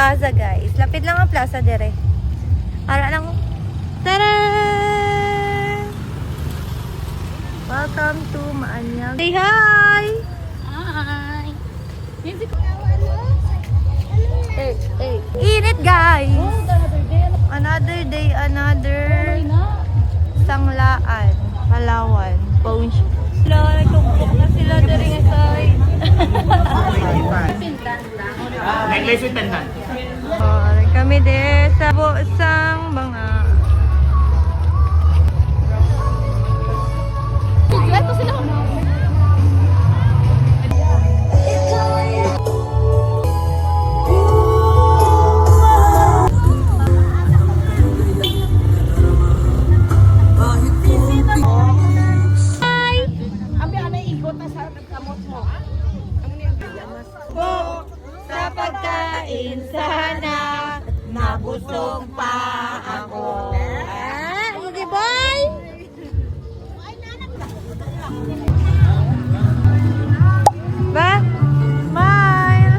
plaza, guys. Lapit lang ang plaza dire. Ara lang. Tara! Welcome to Maanyang. Say hi! Hi! Hey. Init, guys! Another day, another Sanglaan, Palawan, Paunch. Sila, nagtumpok na sila dari nga side. Necklace with pendant. Kami din sa Bosang mga. Ito sila. Sa pagkain sana, nabusog pa ako. Sige, boy! Ba? Smile!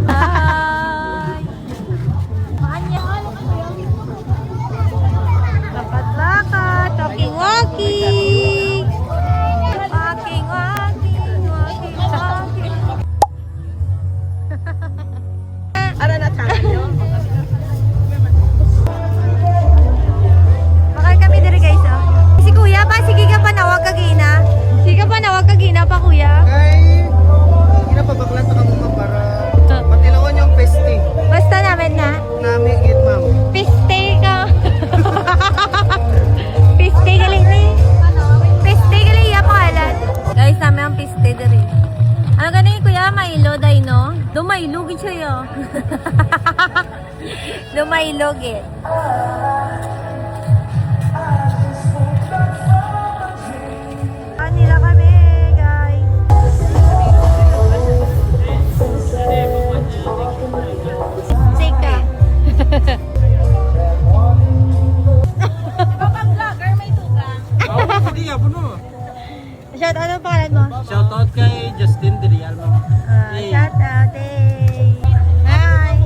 Hi! Maanyang! Lapat-lakat, talking-walking! Walking. Ara na channel yun. Bakal kami diri guys, oh. Si kuya pa, sige ka pa nawag kagina. Sige ka pa nawag kagina pa kuya. Kay, inapabaklan sa kamuma para patilawan yung peste. Basta namin na. Namin it, ma'am. Piste ka. Piste galing ni. Piste galing ya pangalan. Guys, namin ang piste diri. Ano ganing kuya, mailo day no? Lumailog siya yo. Lumailog eh. Nila kami, guys. Sige. Vlogger may tugang. Hindi nga, puno. Shout out, anong pangalan mo? Shoutout kay Justin Dirial, ma'am. Shout out, hey. Hi.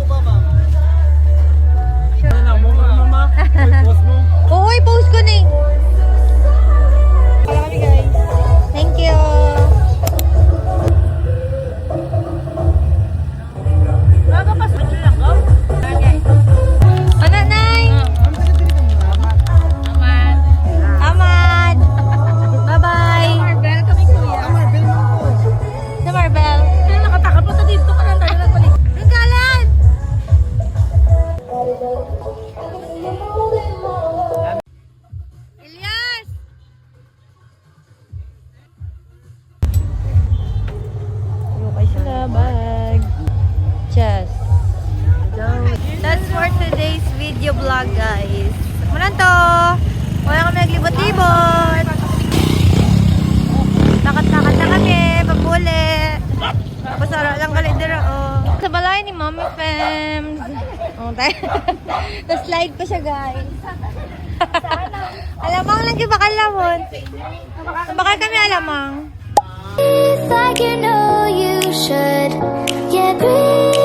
Ano na mo, mama? Post mo. Oo, i-post ko na eh. Wala kami guys. Thank you. Bago pa sa lang go. Ano, Nay? Aman. Bye-bye. Marvel kami kuya. Sa Marvel. Kaya nakatakap pa dito ka lang tayo nagbalik. Tinggalan! Elias! Okay sila, bag. Just. That's for today's video vlog, guys. Mulan to! Wala kami naglibot-libot. Takat-takat na kami, pagpuli. Tapos ara lang kalidira, oh. Sa balay ni Mommy Fems. Oh, tapos slide pa siya, guys. Alamang lang yung bakal lamon. Bakal kami alamang. It's like you know you should. Yeah, breathe.